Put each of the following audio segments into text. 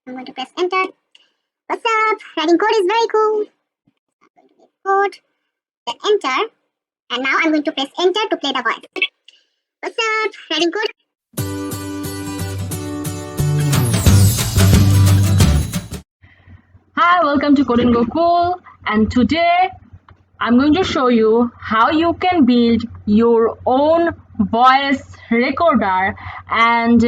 I'm going to press enter. What's up? Writing code is very cool. I'm going to make code, then enter. And now I'm going to press enter to play the voice. What's up? Writing code. Hi, welcome to Code and Go Cool, and today I'm going to show you how you can build your own voice recorder and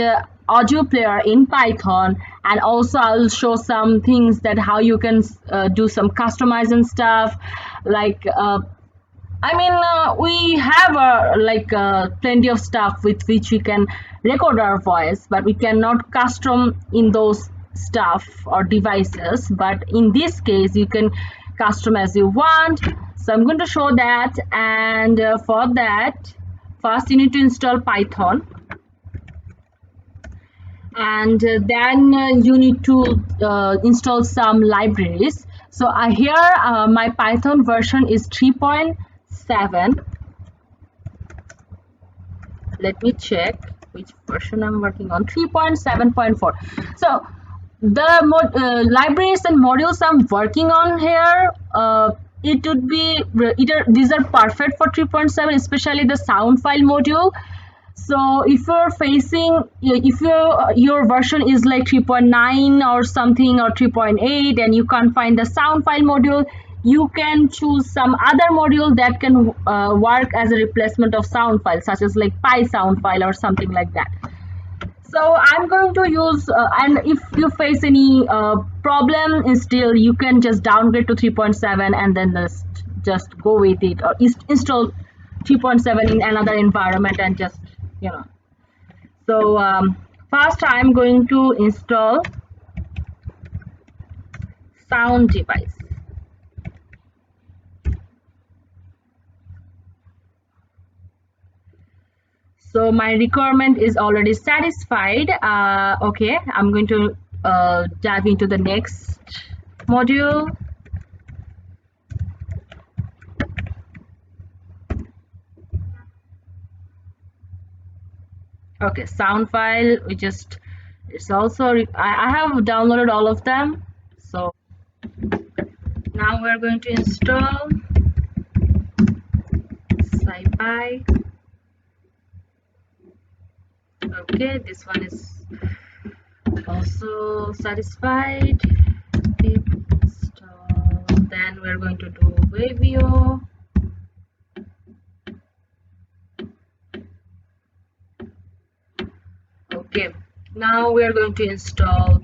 audio player in Python, and also I'll show some things that how you can do some customizing stuff like we have plenty of stuff with which we can record our voice, but we cannot custom in those stuff or devices. But in this case, you can custom as you want. So I'm going to show that, and for that, first you need to install Python, and then you need to install some libraries. So here my Python version is 3.7. Let me check which version I'm working on. 3.7.4. So the libraries and modules I'm working on here, it would be either these are perfect for 3.7, especially the sound file module. So if you're facing, if your version is like 3.9 or something, or 3.8, and you can't find the sound file module, you can choose some other module that can work as a replacement of sound file, such as like PySound file or something like that. So I'm going to use, and if you face any problem, still you can just downgrade to 3.7 and then just go with it, or install 3.7 in another environment and just, you know. So first I'm going to install sound device. So my requirement is already satisfied. Okay, I'm going to dive into the next module. Okay, sound file, it's also I have downloaded all of them. So now we're going to install SciPy. Okay, this one is also satisfied. Install. Then we're going to do Wavio. Okay, now we are going to install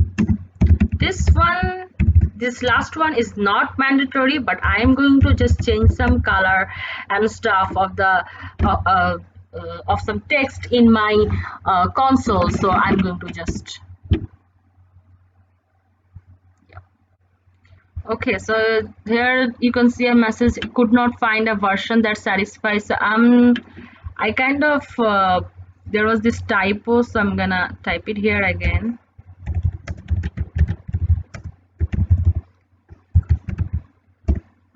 this one. This last one is not mandatory, but I am going to just change some color and stuff of the of some text in my console. So I'm going to just, yeah. Okay, so here you can see a message, could not find a version that satisfies. So I kind of there was this typo, so I'm gonna type it here again.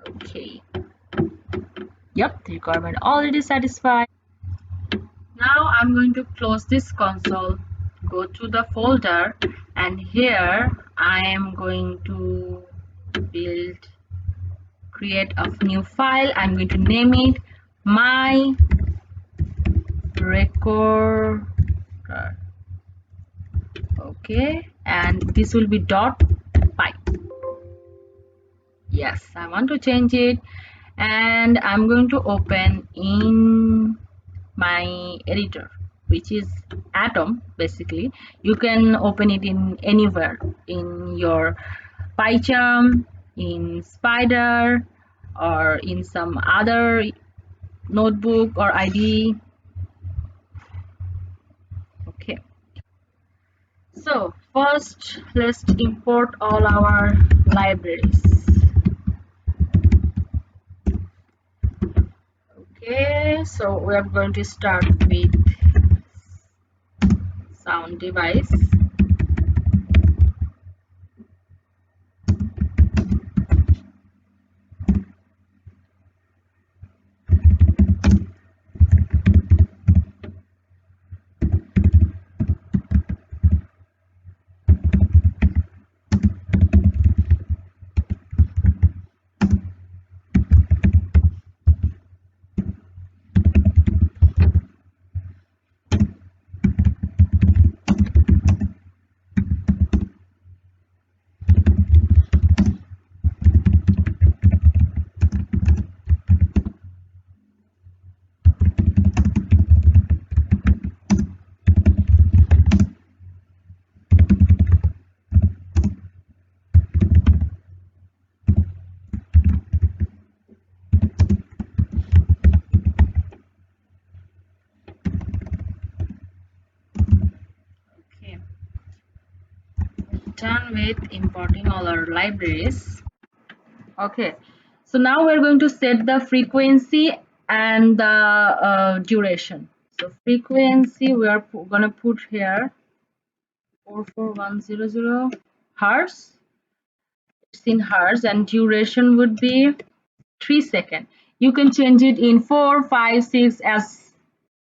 Okay. Yep, the requirement already satisfied. Now I'm going to close this console, go to the folder, and here I am going to create a new file. I'm going to name it my recorder. Okay, and this will be .py. Yes, I want to change it, and I'm going to open in my editor, which is Atom. Basically, you can open it in anywhere, in your PyCharm, in Spider, or in some other notebook or IDE. Okay, so first let's import all our libraries. Okay, so we are going to start with sound device. done with importing all our libraries. Okay, so now we're going to set the frequency and the duration. So frequency we are gonna put here 44100 hertz. It's in hertz, and duration would be 3 seconds. You can change it in 4, 5, 6, as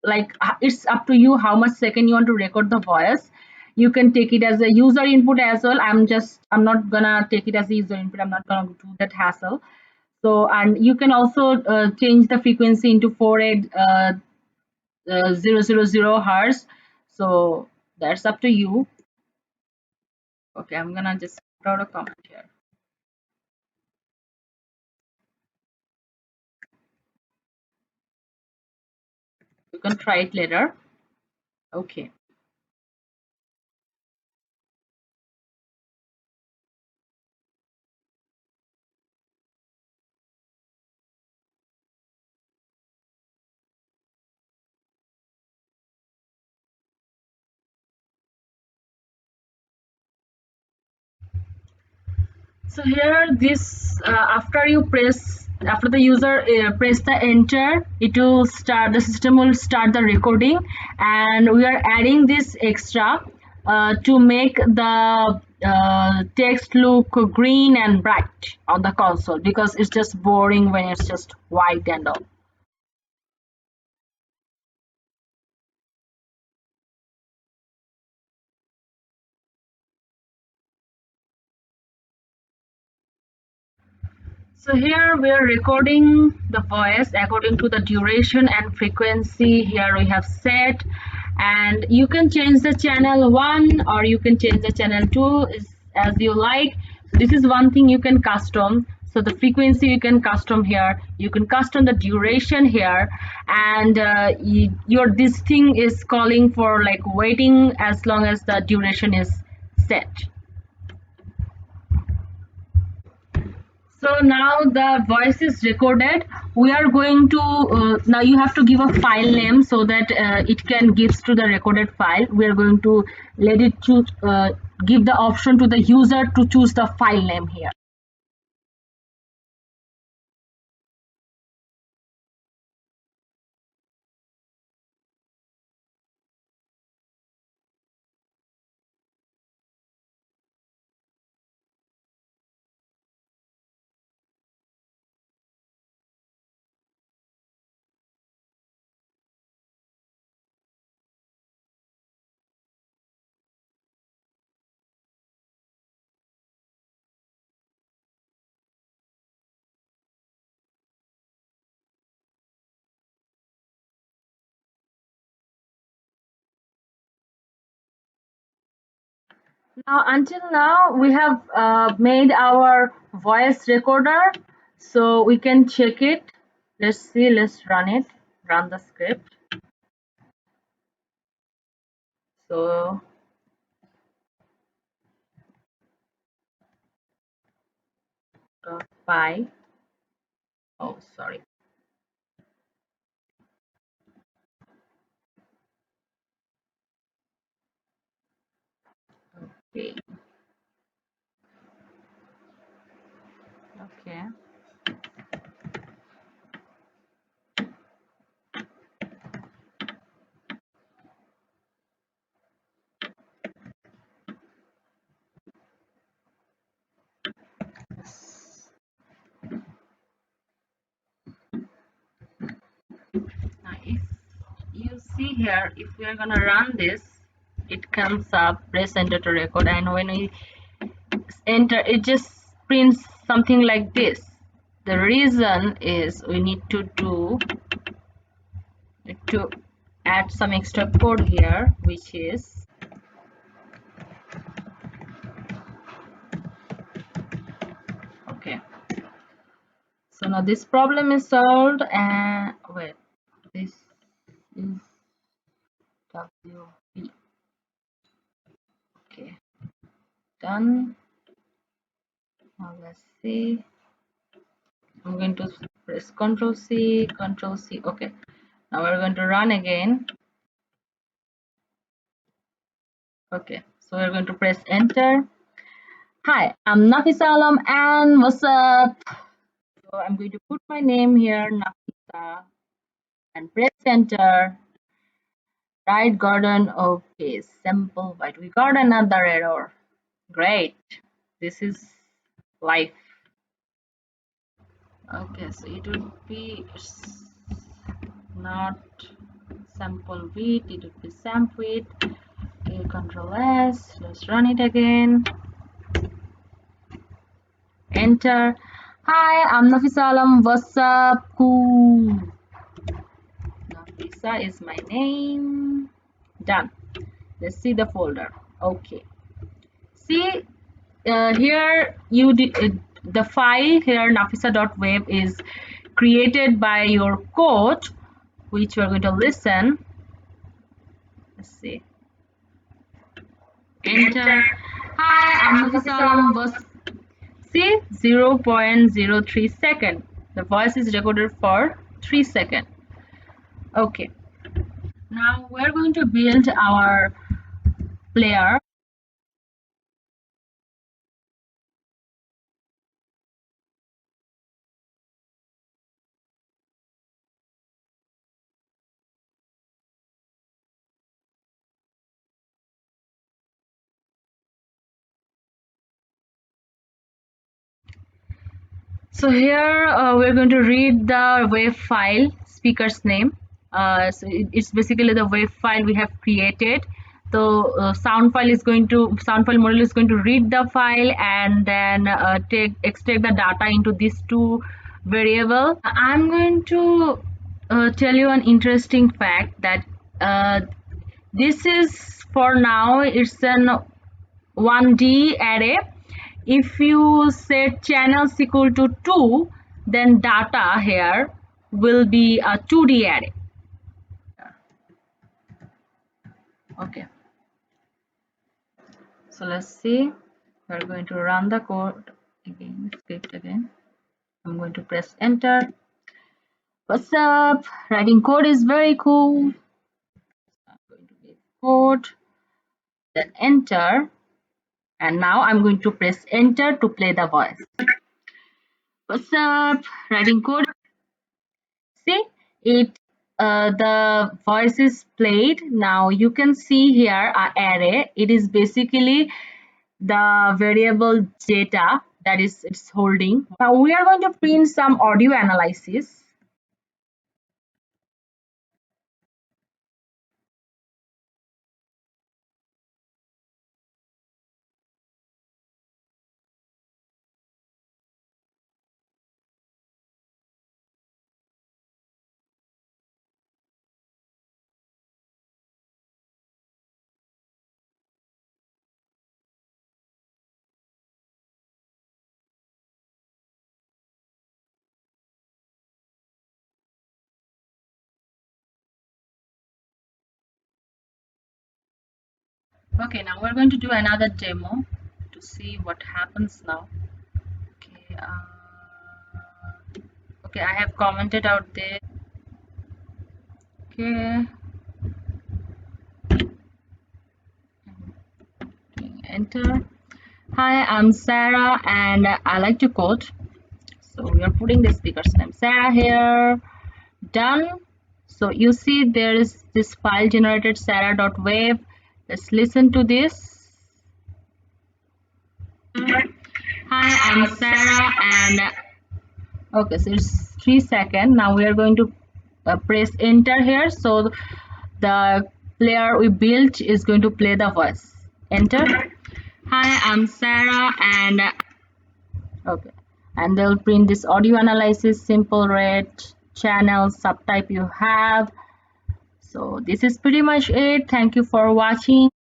like it's up to you how much second you want to record the voice. You can take it as a user input as well. I'm not gonna take it as a user input. I'm not gonna do that hassle. So, and you can also change the frequency into 48000 hertz. So that's up to you. Okay, I'm gonna just put out a comment here. You can try it later. Okay. So here this after the user press the enter, it will start, the system will start the recording, and we are adding this extra to make the text look green and bright on the console, because it's just boring when it's just white and all. So here we are recording the voice according to the duration and frequency. Here we have set, and you can change the channel 1 or you can change the channel 2 as you like. This is one thing you can custom. So the frequency you can custom here, you can custom the duration here, and your this thing is calling for like waiting as long as the duration is set. So now the voice is recorded. We are going to now you have to give a file name so that it can gives to the recorded file. We are going to let it choose, give the option to the user to choose the file name here. Now until now we have made our voice recorder, so we can check it. Let's see, let's run it, run the script. So py, oh sorry, okay, okay. Now if you see here, if we are gonna run this, it comes up press enter to record, and when we enter it just prints something like this. The reason is we need to add some extra code here, which is okay. So now this problem is solved, and wait, this is WP. Okay, done. Now let's see. I'm going to press Ctrl C, Ctrl C. Okay, now we're going to run again. Okay, so we're going to press enter, Hi, I'm Nafisa Alam and what's up? So I'm going to put my name here, Nafisa, and press enter. Right, Gordon. Okay, simple, but we got another error. Great. This is life. Okay, so it would be not sample width, it would be samp width. Okay, Control S. Let's run it again. Enter. Hi, I'm Nafisa Alam. What's up? Cool. Nafisa is my name. Done. Let's see the folder. Okay. See here you did the file here nafisa.web is created by your code which we're going to listen. Let's see. Enter. Hi, I'm Nafisa Alam. See 0.03 second. The voice is recorded for 3 seconds. Okay. Now we're going to build our player. So here we're going to read the wave file speaker's name. So it's basically the wave file we have created. So sound file module is going to read the file and then extract the data into these two variable. I'm going to tell you an interesting fact that this is for now it's an 1D array. If you set channels equal to 2, then data here will be a 2D array. Okay, so let's see. We're going to run the code again, script again. I'm going to press enter. What's up? Writing code is very cool. I'm going to make code, then enter, and now I'm going to press enter to play the voice. What's up? Writing code. See it. The voice is played. Now you can see here a array. It is basically the variable data that is it's holding. Now we are going to print some audio analysis. Okay, now we're going to do another demo to see what happens now. Okay, okay, I have commented out there. Okay, enter. Hi, I'm Sarah and I like to code. So we are putting the speaker's name Sarah here. Done. So you see there is this file generated sarah.wave. Let's listen to this. Hi, I'm Sarah and okay, so it's 3 seconds. Now we are going to press enter here. So the player we built is going to play the voice. Enter. Hi, I'm Sarah and okay, and they'll print this audio analysis, simple rate, channel, subtype you have. So this is pretty much it. Thank you for watching.